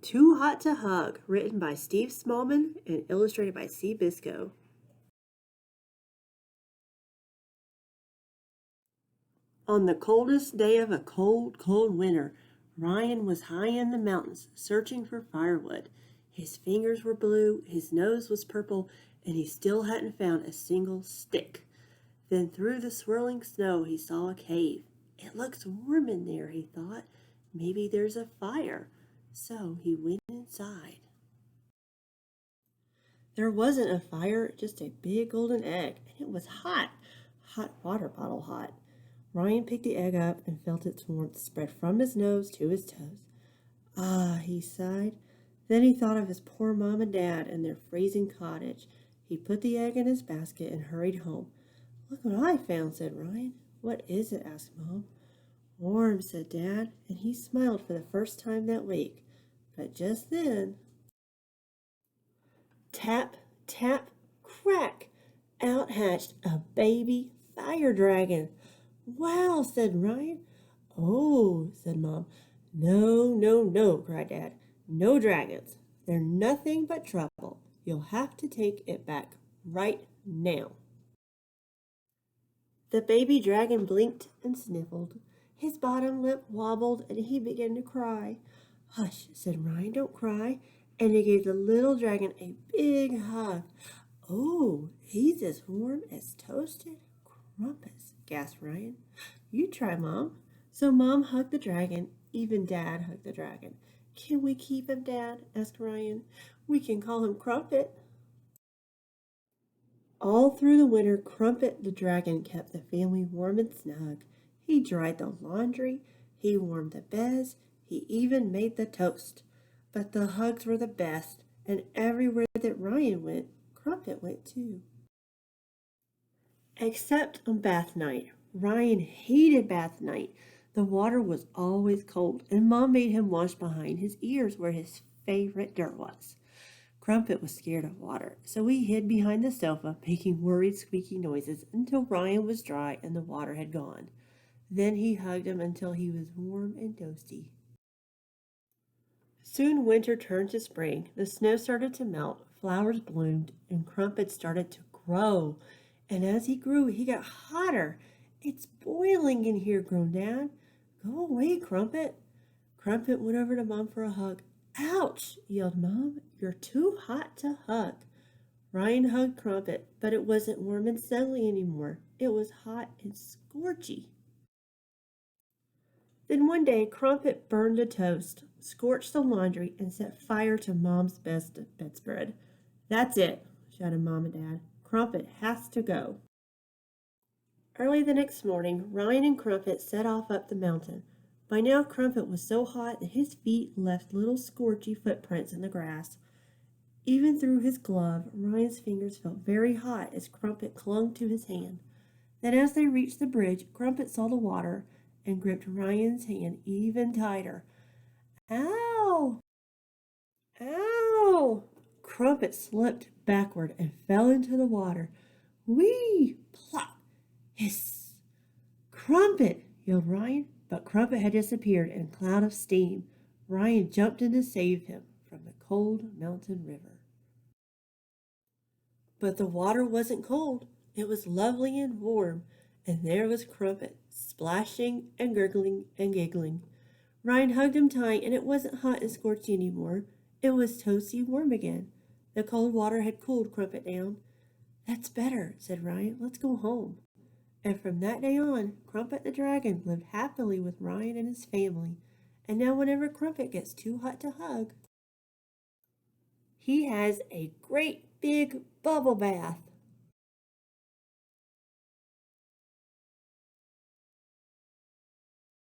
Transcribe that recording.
Too Hot to Hug, written by Steve Smallman and illustrated by C. Bisco. On the coldest day of a cold, cold winter, Ryan was high in the mountains searching for firewood. His fingers were blue, his nose was purple, and he still hadn't found a single stick. Then through the swirling snow he saw a cave. It looks warm in there, he thought. Maybe there's a fire. So he went inside. There wasn't a fire, just a big golden egg, and it was hot, hot water bottle hot. Ryan picked the egg up and felt its warmth spread from his nose to his toes. Ah, he sighed. Then he thought of his poor mom and dad and their freezing cottage. He put the egg in his basket and hurried home. Look what I found, said Ryan. What is it? Asked Mom. Warm, said Dad, and he smiled for the first time that week. But just then, tap, tap, crack, out hatched a baby fire dragon. Wow, said Ryan. Oh, said Mom. No, no, no, cried Dad. No dragons. They're nothing but trouble. You'll have to take it back right now. The baby dragon blinked and sniffled. His bottom lip wobbled and he began to cry. Hush, said Ryan, don't cry. And he gave the little dragon a big hug. Oh, he's as warm as toasted crumpets, gasped Ryan. You try, Mom. So Mom hugged the dragon. Even Dad hugged the dragon. Can we keep him, Dad? Asked Ryan. We can call him Crumpet. All through the winter, Crumpet the dragon kept the family warm and snug. He dried the laundry, he warmed the beds, he even made the toast. But the hugs were the best, and everywhere that Ryan went, Crumpet went too. Except on bath night. Ryan hated bath night. The water was always cold, and Mom made him wash behind his ears where his favorite dirt was. Crumpet was scared of water, so he hid behind the sofa, making worried, squeaky noises until Ryan was dry and the water had gone. Then he hugged him until he was warm and toasty. Soon winter turned to spring. The snow started to melt, flowers bloomed, and Crumpet started to grow. And as he grew, he got hotter. It's boiling in here, groaned Dad. Go away, Crumpet. Crumpet went over to Mom for a hug. Ouch, yelled Mom. You're too hot to hug. Ryan hugged Crumpet, but it wasn't warm and snuggly anymore. It was hot and scorchy. Then one day, Crumpet burned a toast, scorched the laundry, and set fire to Mom's best bedspread. That's it, shouted Mom and Dad. Crumpet has to go. Early the next morning, Ryan and Crumpet set off up the mountain. By now, Crumpet was so hot that his feet left little scorchy footprints in the grass. Even through his glove, Ryan's fingers felt very hot as Crumpet clung to his hand. Then as they reached the bridge, Crumpet saw the water and gripped Ryan's hand even tighter. Ow! Ow! Crumpet slipped backward and fell into the water. Whee! Plop! Hiss! Crumpet! Yelled Ryan, but Crumpet had disappeared in a cloud of steam. Ryan jumped in to save him from the cold mountain river. But the water wasn't cold. It was lovely and warm, and there was Crumpet, splashing and gurgling and giggling. Ryan hugged him tight, and it wasn't hot and scorchy anymore. It was toasty warm again. The cold water had cooled Crumpet down. That's better, said Ryan. Let's go home. And from that day on, Crumpet the dragon lived happily with Ryan and his family. And now whenever Crumpet gets too hot to hug, he has a great big bubble bath.